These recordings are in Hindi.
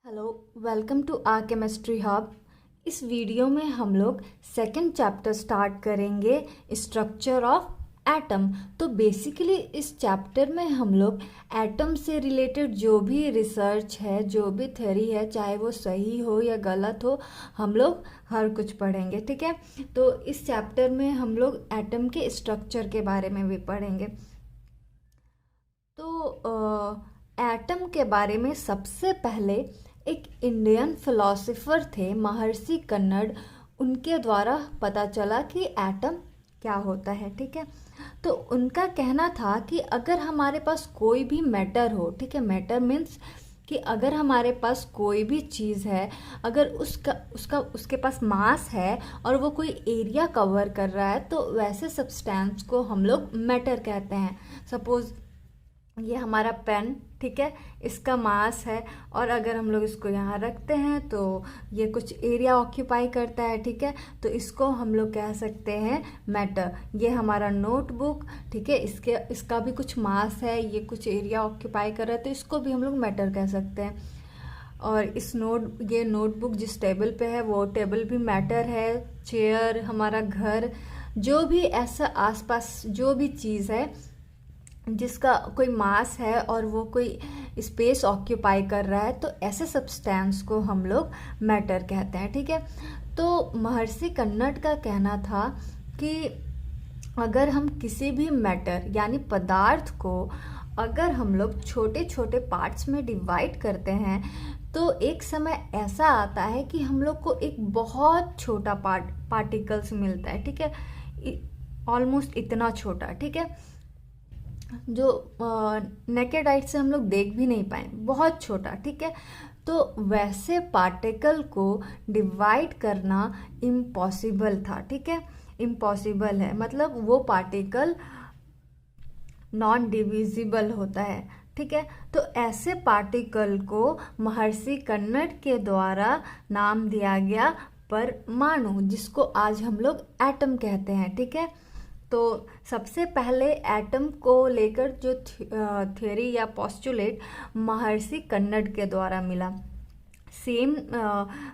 Hello, welcome to our chemistry hub. इस वीडियो में हम लोग सेकंड चैप्टर स्टार्ट करेंगे, स्ट्रक्चर ऑफ एटम। तो बेसिकली इस चैप्टर में हम लोग एटम से रिलेटेड जो भी रिसर्च है, जो भी थ्योरी है, चाहे वो सही हो या गलत हो, हम लोग हर कुछ पढ़ेंगे। ठीक है, तो इस चैप्टर में हम लोग एटम के स्ट्रक्चर के बारे में भी पढ़ेंगे। तो एटम के बारे में सबसे पहले एक इंडियन फिलोसोफर थे, महर्षि कन्नड़, उनके द्वारा पता चला कि एटम क्या होता है। ठीक है, तो उनका कहना था कि अगर हमारे पास कोई भी मैटर हो, ठीक है, मैटर मीन्स कि अगर हमारे पास कोई भी चीज़ है, अगर उसके पास मास है और वो कोई एरिया कवर कर रहा है, तो वैसे सब्सटेंस को हम लोग मैटर कहते हैं। सपोज ये हमारा पेन, ठीक है, इसका मास है और अगर हम लोग इसको यहाँ रखते हैं तो ये कुछ एरिया ऑक्यूपाई करता है। ठीक है, तो इसको हम लोग कह सकते हैं मैटर। ये हमारा नोटबुक, ठीक है, इसका भी कुछ मास है, ये कुछ एरिया ऑक्यूपाई कर रहा है, तो इसको भी हम लोग मैटर कह सकते हैं। और ये नोटबुक जिस टेबल पे है वो टेबल भी मैटर है। चेयर, हमारा घर, जो भी ऐसा आसपास जो भी चीज़ है जिसका कोई मास है और वो कोई स्पेस ऑक्यूपाई कर रहा है, तो ऐसे सब्सटेंस को हम लोग मैटर कहते हैं। ठीक है, तो महर्षि कन्नड़ का कहना था कि अगर हम किसी भी मैटर यानी पदार्थ को अगर हम लोग छोटे छोटे पार्ट्स में डिवाइड करते हैं, तो एक समय ऐसा आता है कि हम लोग को एक बहुत छोटा पार्टिकल्स मिलता है। ठीक है, ऑलमोस्ट इतना छोटा, ठीक है, जो नेकेड आइट से हम लोग देख भी नहीं पाए, बहुत छोटा। ठीक है, तो वैसे पार्टिकल को डिवाइड करना इम्पॉसिबल था। ठीक है, इम्पॉसिबल है, मतलब वो पार्टिकल नॉन डिविजिबल होता है। ठीक है, तो ऐसे पार्टिकल को महर्षि कन्नड़ के द्वारा नाम दिया गया परमाणु, जिसको आज हम लोग एटम कहते हैं। ठीक है, तो सबसे पहले एटम को लेकर जो थ्योरी या पोस्टुलेट महर्षि कन्नड़ के द्वारा मिला। सेम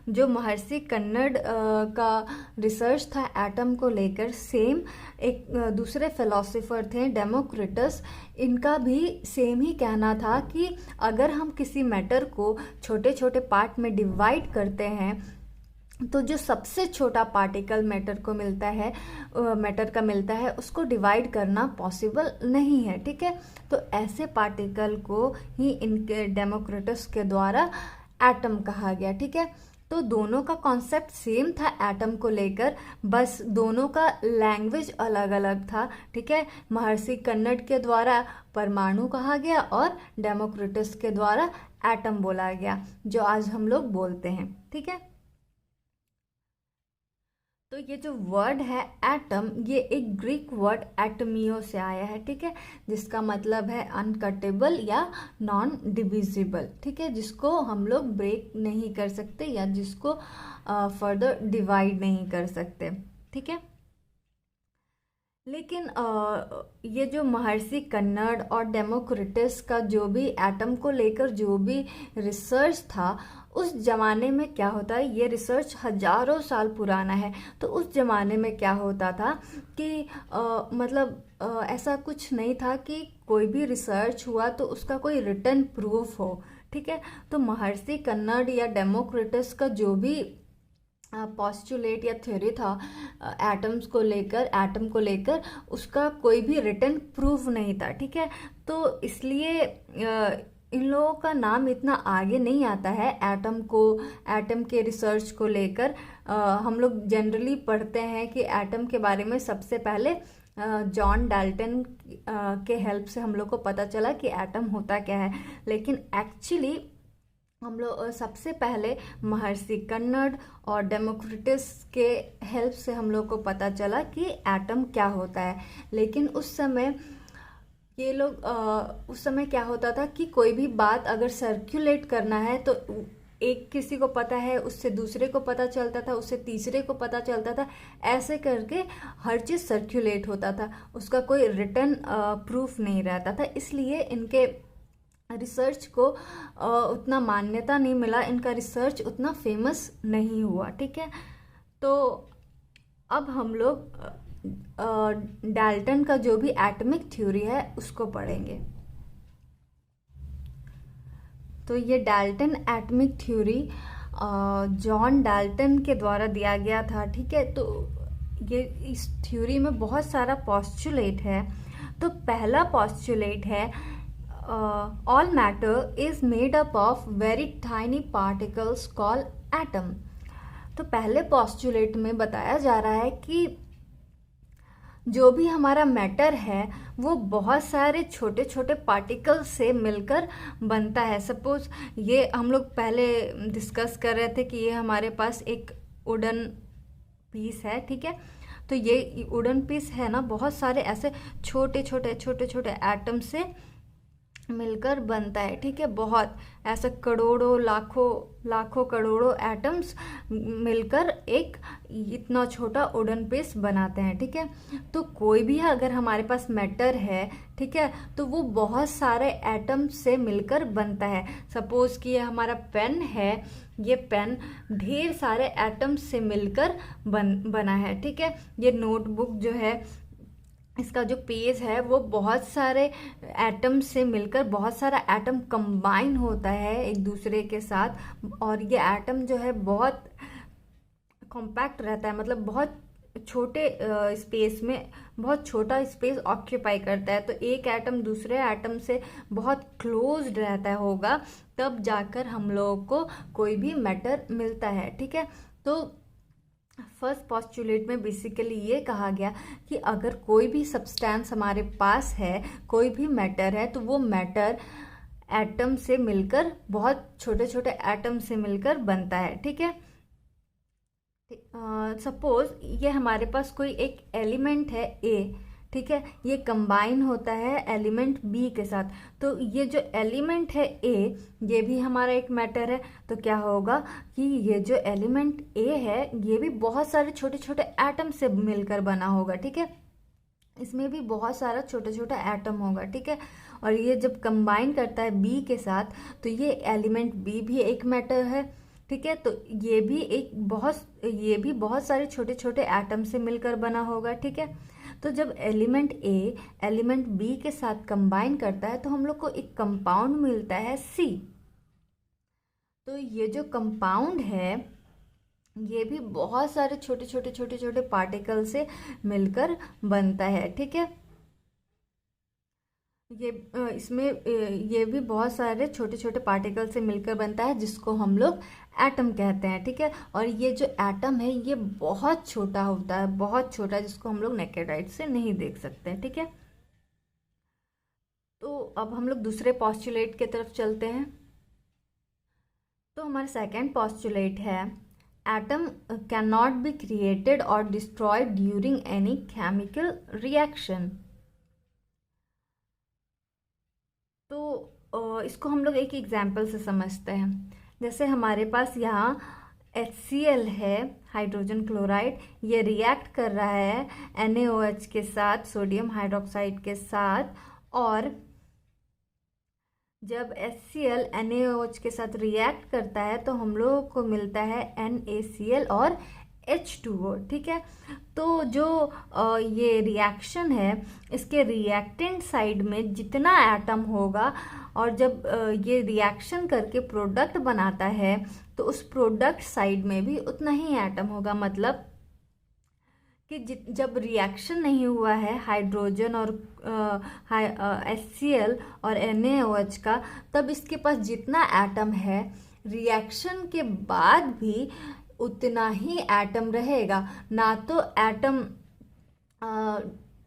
जो महर्षि कन्नड़ का रिसर्च था एटम को लेकर, सेम एक दूसरे फिलोसोफर थे डेमोक्रिटस, इनका भी सेम ही कहना था कि अगर हम किसी मैटर को छोटे छोटे पार्ट में डिवाइड करते हैं, तो जो सबसे छोटा पार्टिकल मैटर का मिलता है, उसको डिवाइड करना पॉसिबल नहीं है। ठीक है, तो ऐसे पार्टिकल को ही इनके डेमोक्रिटस के द्वारा एटम कहा गया। ठीक है, तो दोनों का कॉन्सेप्ट सेम था एटम को लेकर, बस दोनों का लैंग्वेज अलग अलग था। ठीक है, महर्षि कन्नड़ के द्वारा परमाणु कहा गया और डेमोक्रिटस के द्वारा एटम बोला गया, जो आज हम लोग बोलते हैं। ठीक है, तो ये जो वर्ड है एटम, ये एक ग्रीक वर्ड एटमियो से आया है। ठीक है, जिसका मतलब है अनकटेबल या नॉन डिविजिबल। ठीक है, जिसको हम लोग ब्रेक नहीं कर सकते या जिसको फर्दर डिवाइड नहीं कर सकते। ठीक है, लेकिन ये जो महर्षि कन्नड़ और डेमोक्रिटस का जो भी एटम को लेकर जो भी रिसर्च था, उस जमाने में क्या होता है, ये रिसर्च हजारों साल पुराना है। तो उस जमाने में क्या होता था कि ऐसा कुछ नहीं था कि कोई भी रिसर्च हुआ तो उसका कोई रिटन प्रूफ हो। ठीक है, तो महर्षि कन्नड़ या डेमोक्रिटस का जो भी पोस्टुलेट या थ्योरी था एटम को लेकर उसका कोई भी रिटन प्रूफ नहीं था। ठीक है, तो इसलिए इन लोगों का नाम इतना आगे नहीं आता है एटम के रिसर्च को लेकर। हम लोग जनरली पढ़ते हैं कि एटम के बारे में सबसे पहले जॉन डाल्टन के हेल्प से हम लोग को पता चला कि एटम होता क्या है, लेकिन एक्चुअली हम लोग सबसे पहले महर्षि कन्नड़ और डेमोक्रिटस के हेल्प से हम लोग को पता चला कि एटम क्या होता है। लेकिन उस समय क्या होता था कि कोई भी बात अगर सर्कुलेट करना है तो एक किसी को पता है, उससे दूसरे को पता चलता था, उससे तीसरे को पता चलता था, ऐसे करके हर चीज़ सर्कुलेट होता था, उसका कोई रिटन प्रूफ नहीं रहता था। इसलिए इनके रिसर्च को उतना मान्यता नहीं मिला, इनका रिसर्च उतना फेमस नहीं हुआ। ठीक है, तो अब हम लोग डाल्टन का जो भी एटॉमिक थ्योरी है उसको पढ़ेंगे। तो ये Dalton atomic theory John Dalton के द्वारा दिया गया था। ठीक है, तो ये इस थ्योरी में बहुत सारा पॉस्टुलेट है। तो पहला पॉस्टुलेट है all matter is made up of very tiny particles called atom. तो पहले पॉस्टुलेट में बताया जा रहा है कि जो भी हमारा मैटर है वो बहुत सारे छोटे छोटे पार्टिकल्स से मिलकर बनता है। सपोज ये हम लोग पहले डिस्कस कर रहे थे कि ये हमारे पास एक वुडन पीस है। ठीक है, तो ये वुडन पीस है ना, बहुत सारे ऐसे छोटे छोटे एटम से मिलकर बनता है। ठीक है, बहुत ऐसे करोड़ों लाखों करोड़ों एटम्स मिलकर एक इतना छोटा वुडन पीस बनाते हैं। ठीक है, तो कोई भी अगर हमारे पास मैटर है, ठीक है, तो वो बहुत सारे एटम से मिलकर बनता है। सपोज कि ये हमारा पेन है, ये पेन ढेर सारे एटम्स से मिलकर बना है। ठीक है, ये नोटबुक जो है, इसका जो पेज है वो बहुत सारे एटम से मिलकर, बहुत सारा एटम कंबाइन होता है एक दूसरे के साथ, और ये एटम जो है बहुत कॉम्पैक्ट रहता है, मतलब बहुत छोटे स्पेस में बहुत छोटा स्पेस ऑक्यूपाई करता है। तो एक एटम दूसरे एटम से बहुत क्लोज्ड रहता होगा, तब जाकर हम लोगों को कोई भी मैटर मिलता है। ठीक है, तो फर्स्ट पॉस्टुलेट में बेसिकली ये कहा गया कि अगर कोई भी सब्सटेंस हमारे पास है, कोई भी मैटर है, तो वो मैटर एटम से मिलकर, बहुत छोटे छोटे एटम से मिलकर बनता है। ठीक है, सपोज ये हमारे पास कोई एक एलिमेंट है ए। ठीक है, ये कंबाइन होता है एलिमेंट बी के साथ। तो ये जो एलिमेंट है ए, ये भी हमारा एक मैटर है। तो क्या होगा कि ये जो एलिमेंट ए है, ये भी बहुत सारे छोटे छोटे एटम से मिलकर बना होगा। ठीक है, इसमें भी बहुत सारा छोटे छोटे एटम होगा। ठीक है, और ये जब कंबाइन करता है बी के साथ, तो ये एलिमेंट बी भी एक मैटर है। ठीक है, तो ये भी बहुत सारे छोटे छोटे एटम से मिलकर बना होगा। ठीक है, तो जब एलिमेंट ए एलिमेंट बी के साथ कंबाइन करता है, तो हम लोग को एक कंपाउंड मिलता है सी। तो ये जो कंपाउंड है, ये भी बहुत सारे छोटे छोटे पार्टिकल से मिलकर बनता है। ठीक है, इसमें ये भी बहुत सारे छोटे छोटे पार्टिकल से मिलकर बनता है, जिसको हम लोग एटम कहते हैं। ठीक है, और ये जो एटम है ये बहुत छोटा होता है, बहुत छोटा, जिसको हम लोग नेकेड आइज से नहीं देख सकते हैं। ठीक है, तो अब हम लोग दूसरे पॉस्टुलेट की तरफ चलते हैं। तो हमारा सेकेंड पॉस्टुलेट है atom can not be created और destroyed during any chemical reaction. तो इसको हम लोग एक एग्जाम्पल से समझते हैं। जैसे हमारे पास यहाँ HCl है, हाइड्रोजन क्लोराइड, ये रिएक्ट कर रहा है NaOH के साथ, सोडियम हाइड्रोक्साइड के साथ, और जब HCl NaOH के साथ रिएक्ट करता है तो हम लोगों को मिलता है NaCl और H2O। ठीक है, तो जो ये रिएक्शन है, इसके रिएक्टेंट साइड में जितना एटम होगा, और जब ये रिएक्शन करके प्रोडक्ट बनाता है, तो उस प्रोडक्ट साइड में भी उतना ही एटम होगा। मतलब कि जब रिएक्शन नहीं हुआ है हाइड्रोजन और HCl और NaOH का, तब इसके पास जितना एटम है, रिएक्शन के बाद भी उतना ही एटम रहेगा। ना तो एटम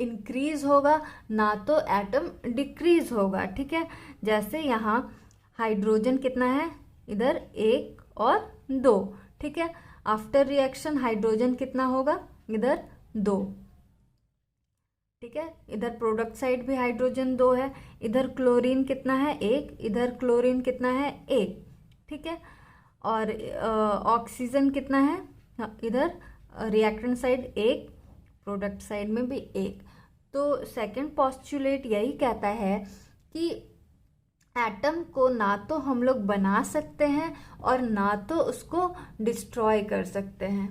इंक्रीज होगा, ना तो एटम डिक्रीज होगा। ठीक है, जैसे यहाँ हाइड्रोजन कितना है, इधर 1 और 2। ठीक है, आफ्टर रिएक्शन हाइड्रोजन कितना होगा, इधर 2। ठीक है, इधर प्रोडक्ट साइड भी हाइड्रोजन 2 है, इधर क्लोरीन कितना है, 1, इधर क्लोरीन कितना है, 1। ठीक है, और ऑक्सीजन कितना है, इधर रिएक्टेंट साइड 1, प्रोडक्ट साइड में भी 1। तो सेकंड पॉस्टुलेट यही कहता है कि एटम को ना तो हम लोग बना सकते हैं और ना तो उसको डिस्ट्रॉय कर सकते हैं।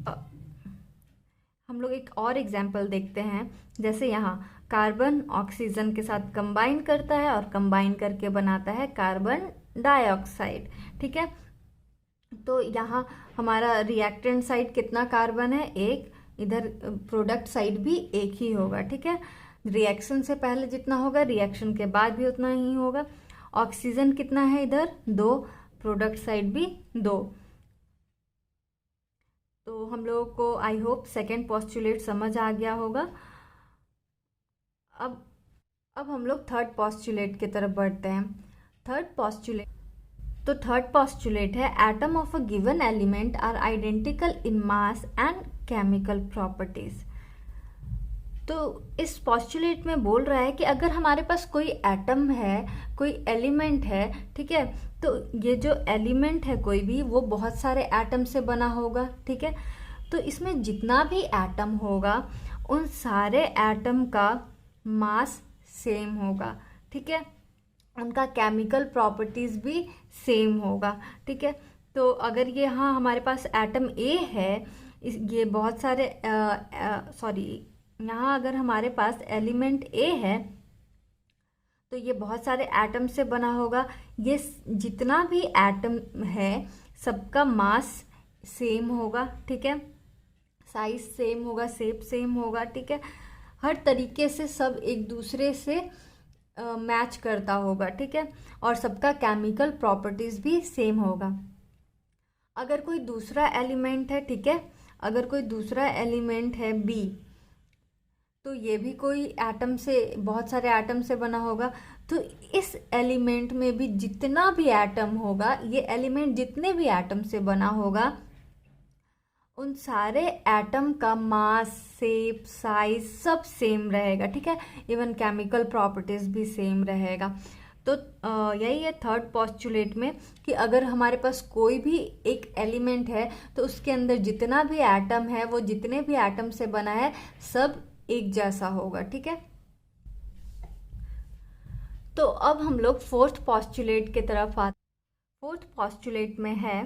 अ, हम लोग एक और एग्जाम्पल देखते हैं। जैसे यहाँ कार्बन ऑक्सीजन के साथ कंबाइन करता है और कंबाइन करके बनाता है कार्बन डाइऑक्साइड। ठीक है, तो यहाँ हमारा रिएक्टेंट साइड कितना कार्बन है, एक। इधर प्रोडक्ट साइड भी एक ही होगा। ठीक है, रिएक्शन से पहले जितना होगा रिएक्शन के बाद भी उतना ही होगा। ऑक्सीजन कितना है इधर, 2, प्रोडक्ट साइड भी 2। तो हम लोगों को आई होप सेकेंड पोस्टुलेट समझ आ गया होगा। अब अब हम लोग थर्ड पोस्टुलेट की तरफ बढ़ते हैं। थर्ड पोस्टुलेट है atom of a given element are identical in mass and chemical properties. तो इस पोस्टुलेट में बोल रहा है कि अगर हमारे पास कोई एटम है, कोई एलिमेंट है, ठीक है, तो ये जो एलिमेंट है कोई भी, वो बहुत सारे एटम से बना होगा। ठीक है, तो इसमें जितना भी एटम होगा उन सारे एटम का मास सेम होगा। ठीक है, उनका केमिकल प्रॉपर्टीज भी सेम होगा। ठीक है, तो अगर ये यहाँ हमारे पास एटम ए है, ये बहुत सारे यहाँ अगर हमारे पास एलिमेंट ए है तो ये बहुत सारे एटम से बना होगा। ये जितना भी एटम है सबका मास सेम होगा। ठीक है, साइज सेम होगा, शेप सेम होगा। ठीक है, हर तरीके से सब एक दूसरे से मैच करता होगा। ठीक है, और सबका केमिकल प्रॉपर्टीज भी सेम होगा। अगर कोई दूसरा एलिमेंट है, ठीक है, अगर कोई दूसरा एलिमेंट है बी, तो ये भी कोई एटम से, बहुत सारे एटम से बना होगा। तो इस एलिमेंट में भी जितना भी एटम होगा, ये एलिमेंट जितने भी एटम से बना होगा, उन सारे एटम का मास, शेप, साइज सब सेम रहेगा। ठीक है, इवन केमिकल प्रॉपर्टीज भी सेम रहेगा। तो यही है थर्ड पोस्टुलेट में कि अगर हमारे पास कोई भी एक एलिमेंट है तो उसके अंदर जितना भी एटम है, वो जितने भी एटम से बना है, सब एक जैसा होगा। ठीक है, तो अब हम लोग फोर्थ पोस्टुलेट की तरफ आते। फोर्थ पोस्टुलेट में है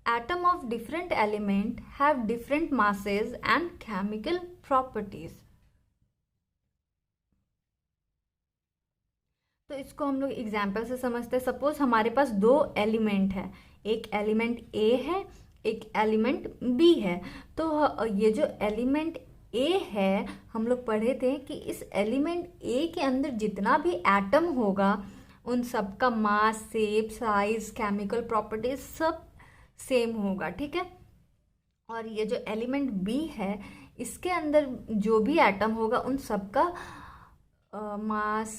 atom of different element have different masses and chemical properties. तो इसको हम लोग एग्जाम्पल से समझते हैं। सपोज हमारे पास 2 एलिमेंट है, एक एलिमेंट ए है, एक एलिमेंट बी है। तो ये जो एलिमेंट ए है, हम लोग पढ़े थे कि इस एलिमेंट ए के अंदर जितना भी एटम होगा उन सब का मास, शेप, साइज, केमिकल प्रॉपर्टीज सब सेम होगा। ठीक है, और ये जो एलिमेंट बी है, इसके अंदर जो भी एटम होगा उन सब का मास,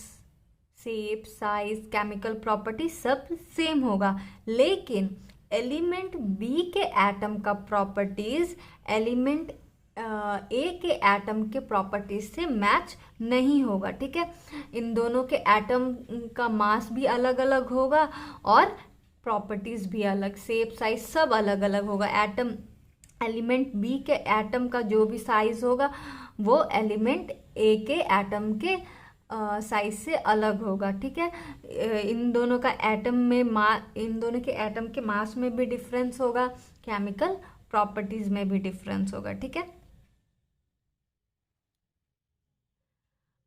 शेप, साइज, केमिकल प्रॉपर्टी सब सेम होगा। लेकिन एलिमेंट बी के एटम का प्रॉपर्टीज एलिमेंट ए के एटम के प्रॉपर्टीज से मैच नहीं होगा। ठीक है, इन दोनों के एटम का मास भी अलग अलग होगा और प्रॉपर्टीज भी अलग, शेप, साइज सब अलग अलग होगा। एलिमेंट बी के एटम का जो भी साइज होगा वो एलिमेंट ए के एटम के साइज से अलग होगा। ठीक है, इन दोनों का एटम में इन दोनों के एटम के मास में भी डिफरेंस होगा, केमिकल प्रॉपर्टीज में भी डिफरेंस होगा। ठीक है,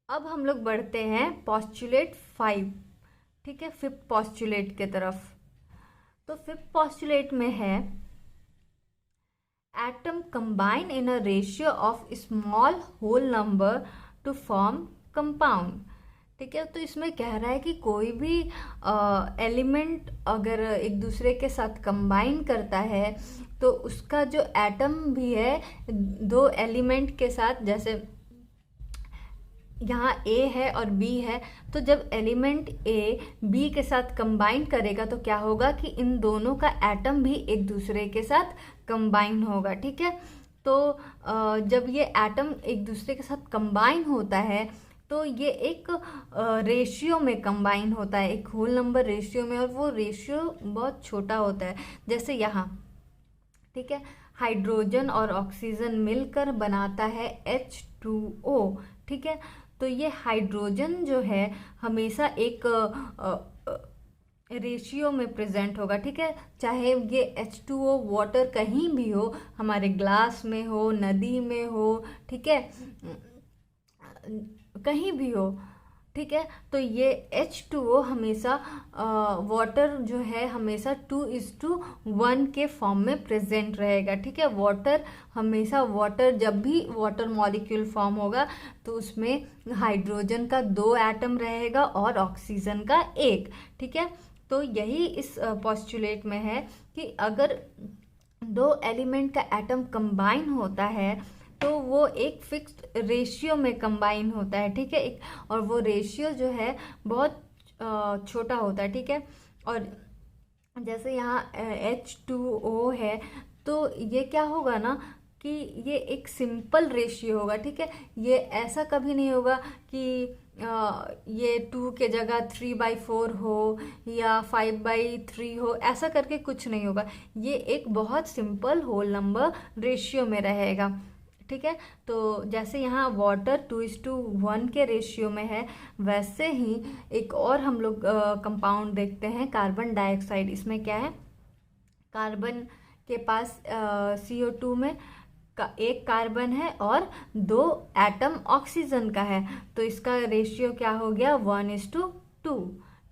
अब हम लोग बढ़ते हैं पोस्टुलेट 5। ठीक है, फिफ्थ पोस्टुलेट के तरफ। तो फिफ्थ पोस्टुलेट में है atom combine in a ratio of small whole number to form compound. ठीक है, तो इसमें कह रहा है कि कोई भी एलिमेंट अगर एक दूसरे के साथ कंबाइन करता है तो उसका जो एटम भी है 2 एलिमेंट के साथ, जैसे यहाँ ए है और बी है, तो जब एलिमेंट ए बी के साथ कंबाइन करेगा तो क्या होगा कि इन दोनों का एटम भी एक दूसरे के साथ कंबाइन होगा। ठीक है, तो जब ये एटम एक दूसरे के साथ कंबाइन होता है तो ये एक रेशियो में कंबाइन होता है, एक होल नंबर रेशियो में, और वो रेशियो बहुत छोटा होता है। जैसे यहाँ, ठीक है, हाइड्रोजन और ऑक्सीजन मिलकर बनाता है H2O। ठीक है, तो ये हाइड्रोजन जो है हमेशा एक रेशियो में प्रेजेंट होगा, ठीक है। चाहे ये H2O वाटर कहीं भी हो, हमारे ग्लास में हो, नदी में हो, ठीक है, कहीं भी हो, ठीक है। तो ये H2O हमेशा वाटर जो है हमेशा 2:1 के फॉर्म में प्रेजेंट रहेगा, ठीक है। वाटर हमेशा, वाटर जब भी वाटर मॉलिक्यूल फॉर्म होगा तो उसमें हाइड्रोजन का 2 एटम रहेगा और ऑक्सीजन का 1, ठीक है। तो यही इस पोस्टुलेट में है कि अगर 2 एलिमेंट का एटम कंबाइन होता है तो वो एक फिक्स्ड रेशियो में कंबाइन होता है, ठीक है। एक और वो रेशियो जो है बहुत छोटा होता है, ठीक है। और जैसे यहाँ H2O है, तो ये क्या होगा ना कि ये एक सिंपल रेशियो होगा, ठीक है। ये ऐसा कभी नहीं होगा कि ये 2 के जगह 3/4 हो या 5/3 हो, ऐसा करके कुछ नहीं होगा। ये एक बहुत सिंपल होल नंबर रेशियो में रहेगा, ठीक है। तो जैसे यहाँ वाटर 2:1 के रेशियो में है, वैसे ही एक और हम लोग कंपाउंड देखते हैं, कार्बन डाइऑक्साइड। इसमें क्या है, कार्बन के पास CO2 में एक कार्बन है और 2 एटम ऑक्सीजन का है, तो इसका रेशियो क्या हो गया, 1:2,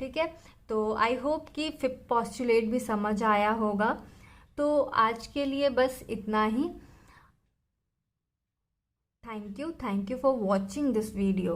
ठीक है। तो आई होप कि फिफ्थ पोस्टुलेट भी समझ आया होगा। तो आज के लिए बस इतना ही। Thank you for watching this video.